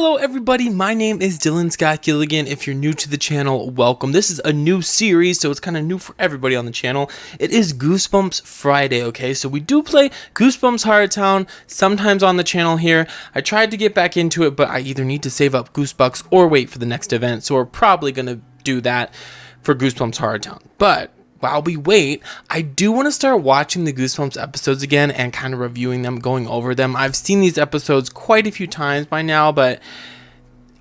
Hello everybody, my name is Dylan Scott Gilligan. If you're new to the channel, welcome. This is a new series, so it's kind of new for everybody on the channel. It is Goosebumps Friday, okay? So we do play Goosebumps Horror Town sometimes on the channel here. I tried to get back into it, but I either need to save up Goosebucks or wait for the next event, so we're probably going to do that for Goosebumps Horror Town. But while we wait, I do want to start watching the Goosebumps episodes again and kind of reviewing them, going over them. I've seen these episodes quite a few times by now, but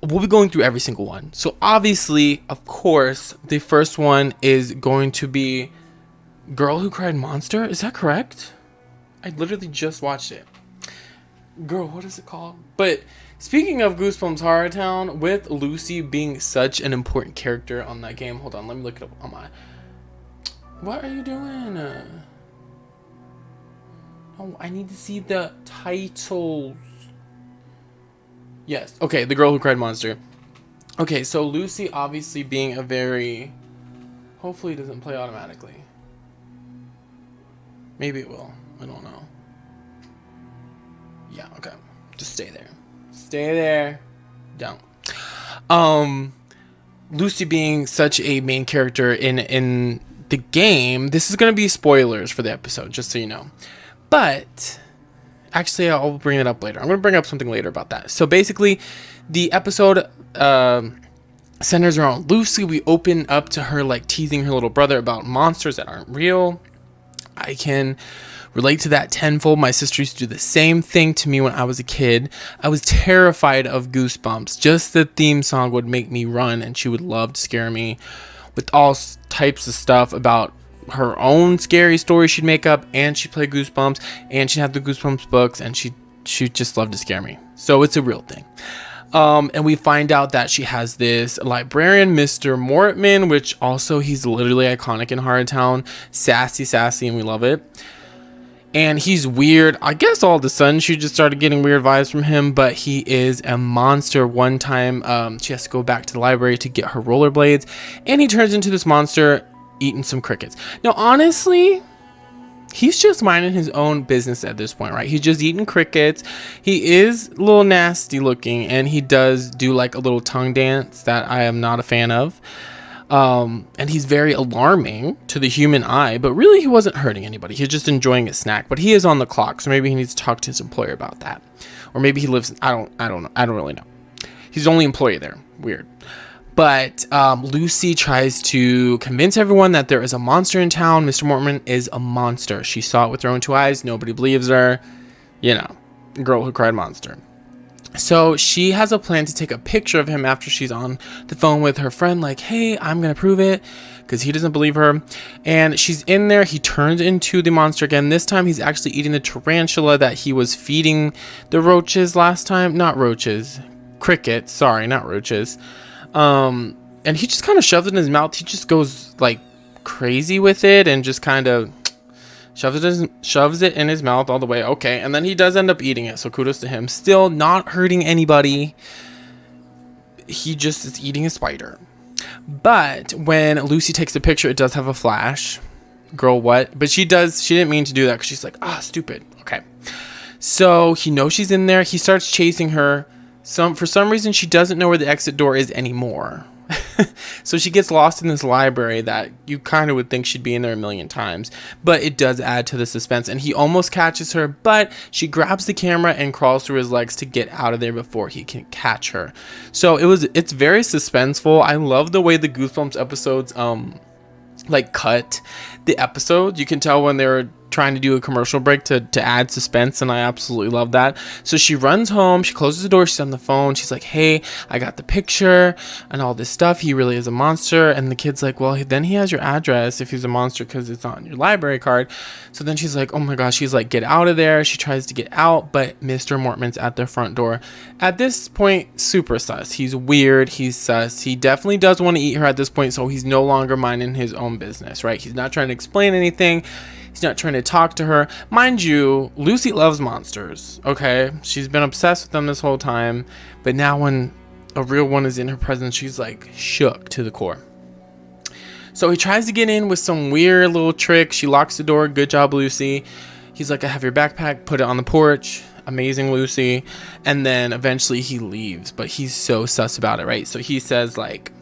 we'll be going through every single one. So obviously, of course, the first one is going to be Girl Who Cried Monster. Is that correct? I literally just watched it. Girl, what is it called? But speaking of Goosebumps Horror Town, with Lucy being such an important character on that game, hold on, let me look it up on my... What are you doing? Oh, I need to see the titles. Yes. Okay, The Girl Who Cried Monster. Okay, so Lucy obviously being a very... Hopefully it doesn't play automatically. Maybe it will. I don't know. Yeah, okay. Just stay there. Stay there. Don't. Lucy being such a main character in the game, this is going to be spoilers for the episode, just so you know. But actually, I'll bring it up later. I'm going to bring up something later about that. So basically, the episode centers around Lucy. We open up to her like teasing her little brother about monsters that aren't real. I can relate to that tenfold. My sister used to do the same thing to me when I was a kid. I was terrified of Goosebumps. Just the theme song would make me run, and she would love to scare me with all types of stuff about her own scary stories she'd make up, and she'd play Goosebumps, and she'd have the Goosebumps books, and she just loved to scare me. So it's a real thing. And we find out that she has this librarian, Mr. Mortman, which also he's literally iconic in Horror Town. Sassy, and we love it. And he's weird. I guess all of a sudden she just started getting weird vibes from him, but he is a monster. One time she has to go back to the library to get her rollerblades, and he turns into this monster eating some crickets. Now, honestly, he's just minding his own business at this point, right? He's just eating crickets. He is a little nasty looking, and he does do like a little tongue dance that I am not a fan of. And he's very alarming to the human eye, but really he wasn't hurting anybody. He's just enjoying a snack, but he is on the clock, so maybe he needs to talk to his employer about that. Or maybe he lives, I don't know. I don't really know. He's the only employee there. Weird. But Lucy tries to convince everyone that there is a monster in town. Mr. Mortman is a monster. She saw it with her own two eyes. Nobody believes her. You know, Girl Who Cried Monster. So she has a plan to take a picture of him after she's on the phone with her friend, like, hey, I'm going to prove it, because he doesn't believe her. And she's in there. He turns into the monster again. This time he's actually eating the tarantula that he was feeding the roaches last time. Not roaches. Crickets. Sorry, not roaches. And he just kind of shoves it in his mouth. He just goes like crazy with it and just kind of shoves it in his mouth all the way. Okay, and then he does end up eating it, so kudos to him. Still not hurting anybody. He just is eating a spider. But when Lucy takes the picture, it does have a flash. Girl, what? But she didn't mean to do that, because she's like, stupid. Okay. So he knows she's in there. He starts chasing her. For some reason, she doesn't know where the exit door is anymore. So she gets lost in this library that you kind of would think she'd be in there a million times, but it does add to the suspense, and he almost catches her, but she grabs the camera and crawls through his legs to get out of there before he can catch her. So it's very suspenseful. I love the way the Goosebumps episodes like cut the episodes. You can tell when they're trying to do a commercial break to add suspense, and I absolutely love that. So she runs home, she closes the door, she's on the phone, she's like, hey, I got the picture and all this stuff, he really is a monster. And the kid's like, well, then he has your address if he's a monster, because it's not on your library card. So then she's like, oh my gosh, she's like, get out of there. She tries to get out, but Mr. Mortman's at their front door. At this point, super sus. He's weird, he's sus. He definitely does want to eat her at this point, so he's no longer minding his own business, right? He's not trying to explain anything. He's not trying to talk to her. Mind you, Lucy loves monsters, okay? She's been obsessed with them this whole time. But now when a real one is in her presence, she's like shook to the core. So he tries to get in with some weird little trick. She locks the door. Good job, Lucy. He's like, I have your backpack. Put it on the porch. amazing Lucy. And then eventually he leaves, but he's so sus about it, right? So he says like,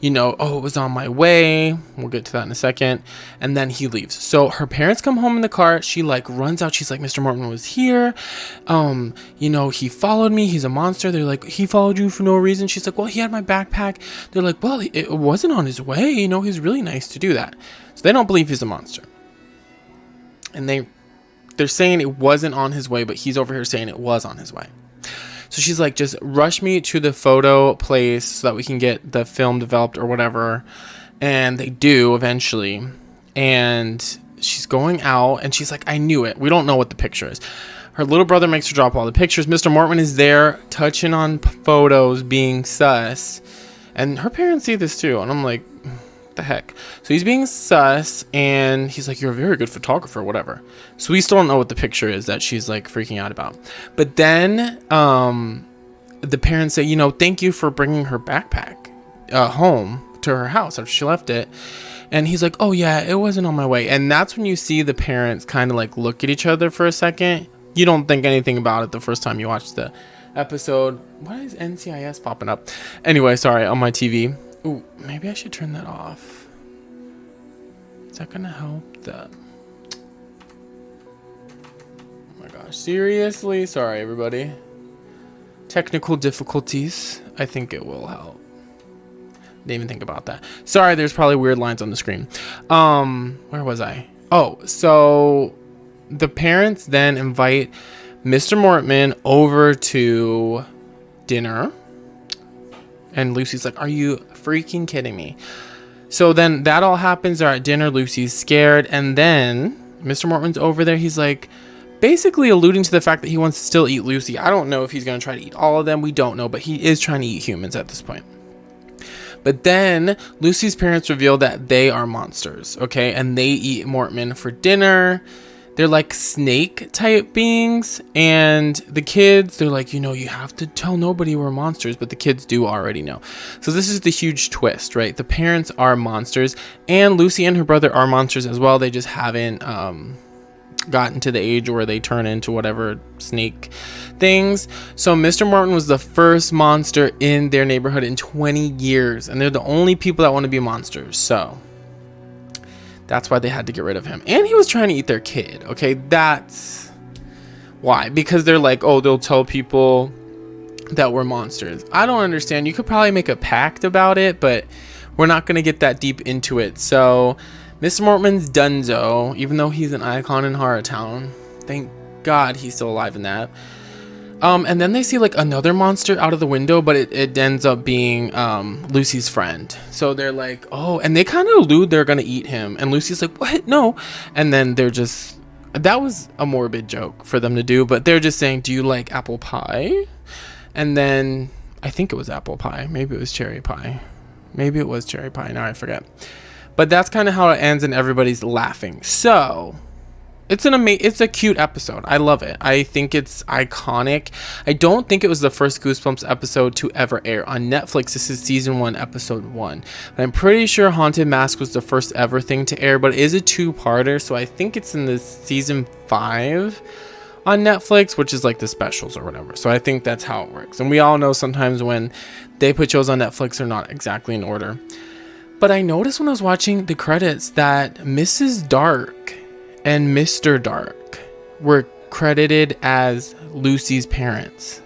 you know, oh, it was on my way. We'll get to that in a second. And then he leaves. So her parents come home in the car. She like runs out. She's like, Mr. Morton was here. You know, he followed me. He's a monster. They're like, he followed you for no reason. She's like, well, he had my backpack. They're like, well, it wasn't on his way. You know, he's really nice to do that. So they don't believe he's a monster. And they're saying it wasn't on his way, but he's over here saying it was on his way. So she's like, just rush me to the photo place so that we can get the film developed or whatever. And they do eventually. And she's going out and she's like, I knew it. We don't know what the picture is. Her little brother makes her drop all the pictures. Mr. Mortman is there touching on photos, being sus. And her parents see this too. And I'm like, the heck. So he's being sus and he's like, you're a very good photographer, whatever. So we still don't know what the picture is that she's like freaking out about. But then the parents say, you know, thank you for bringing her backpack home to her house after she left it. And he's like, oh yeah, it wasn't on my way. And that's when you see the parents kind of like look at each other for a second. You don't think anything about it the first time you watch the episode. Why is NCIS popping up? Anyway, sorry, on my TV. Ooh, maybe I should turn that off. Is that gonna help that? Oh my gosh, seriously? Sorry, everybody. Technical difficulties. I think it will help. Didn't even think about that. Sorry, there's probably weird lines on the screen. Where was I? Oh, so the parents then invite Mr. Mortman over to dinner. And Lucy's like, are you freaking kidding me? So then that all happens. They're at dinner. Lucy's scared. And then Mr. Mortman's over there. He's like basically alluding to the fact that he wants to still eat Lucy. I don't know if he's going to try to eat all of them. We don't know. But he is trying to eat humans at this point. But then Lucy's parents reveal that they are monsters. Okay. And they eat Mortman for dinner. They're like snake type beings. And the kids, they're like, you know, you have to tell nobody we're monsters. But the kids do already know. So this is the huge twist, right? The parents are monsters. And Lucy and her brother are monsters as well. They just haven't gotten to the age where they turn into whatever snake things. So Mr. Morton was the first monster in their neighborhood in 20 years. And they're the only people that want to be monsters. So that's why they had to get rid of him. And he was trying to eat their kid. Okay, that's why. Because they're like, oh, they'll tell people that we're monsters. I don't understand. You could probably make a pact about it, but we're not going to get that deep into it. So Mr. Mortman's donezo, even though he's an icon in Horror Town. Thank God he's still alive in that. And then they see like another monster out of the window, but it ends up being Lucy's friend. So they're like, oh, and they kind of allude they're gonna eat him, and Lucy's like, what? No. And then they're just, that was a morbid joke for them to do, but they're just saying, do you like apple pie? And then I think it was apple pie, maybe it was cherry pie, maybe it was cherry pie, now I forget. But that's kind of how it ends, and everybody's laughing. So it's a cute episode. I love it. I think it's iconic. I don't think it was the first Goosebumps episode to ever air on Netflix. This is season 1, episode 1. But I'm pretty sure Haunted Mask was the first ever thing to air, but it is a 2-parter. So I think it's in the season 5 on Netflix, which is like the specials or whatever. So I think that's how it works. And we all know sometimes when they put shows on Netflix, they're not exactly in order. But I noticed when I was watching the credits that Mrs. Dark and Mr. Dark were credited as Lucy's parents,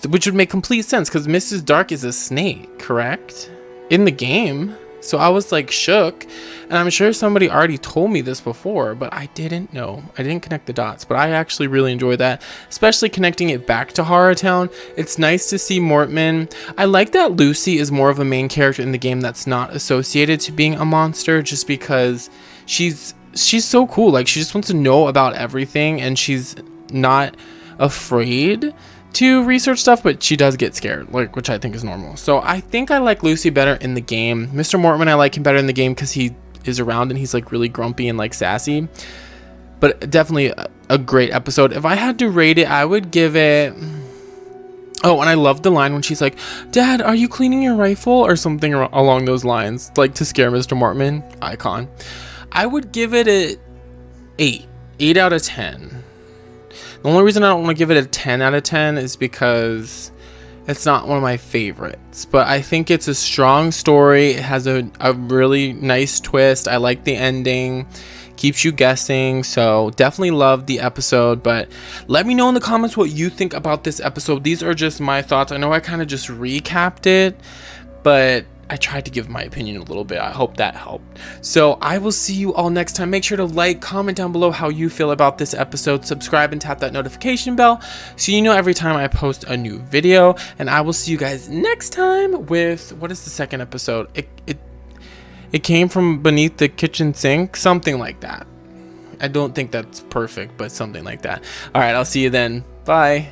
which would make complete sense because Mrs. Dark is a snake, correct? In the game. So I was like shook, and I'm sure somebody already told me this before, but I didn't know. I didn't connect the dots, but I actually really enjoy that, especially connecting it back to Horror Town. It's nice to see Mortman. I like that Lucy is more of a main character in the game that's not associated to being a monster, just because she's so cool. Like, she just wants to know about everything, and she's not afraid to research stuff, but she does get scared, like, which I think is normal. So I think I like Lucy better in the game. Mr. Mortman, I like him better in the game because he is around and he's like really grumpy and like sassy. But definitely a great episode. If I had to rate it, I would give it, oh, and I love the line when she's like, Dad, are you cleaning your rifle? Or something along those lines, like to scare Mr. Mortman. Icon. I would give it a 8. 8 out of 10. The only reason I don't want to give it a 10 out of 10 is because it's not one of my favorites, but I think it's a strong story. It has a really nice twist. I like the ending. Keeps you guessing. So definitely love the episode, but let me know in the comments what you think about this episode. These are just my thoughts. I know I kind of just recapped it, but I tried to give my opinion a little bit. I hope that helped. So I will see you all next time. Make sure to like, comment down below how you feel about this episode, subscribe and tap that notification bell so you know every time I post a new video. And I will see you guys next time with, what is the second episode? It came from beneath the kitchen sink, something like that. I don't think that's perfect, but something like that. All right, I'll see you then. Bye.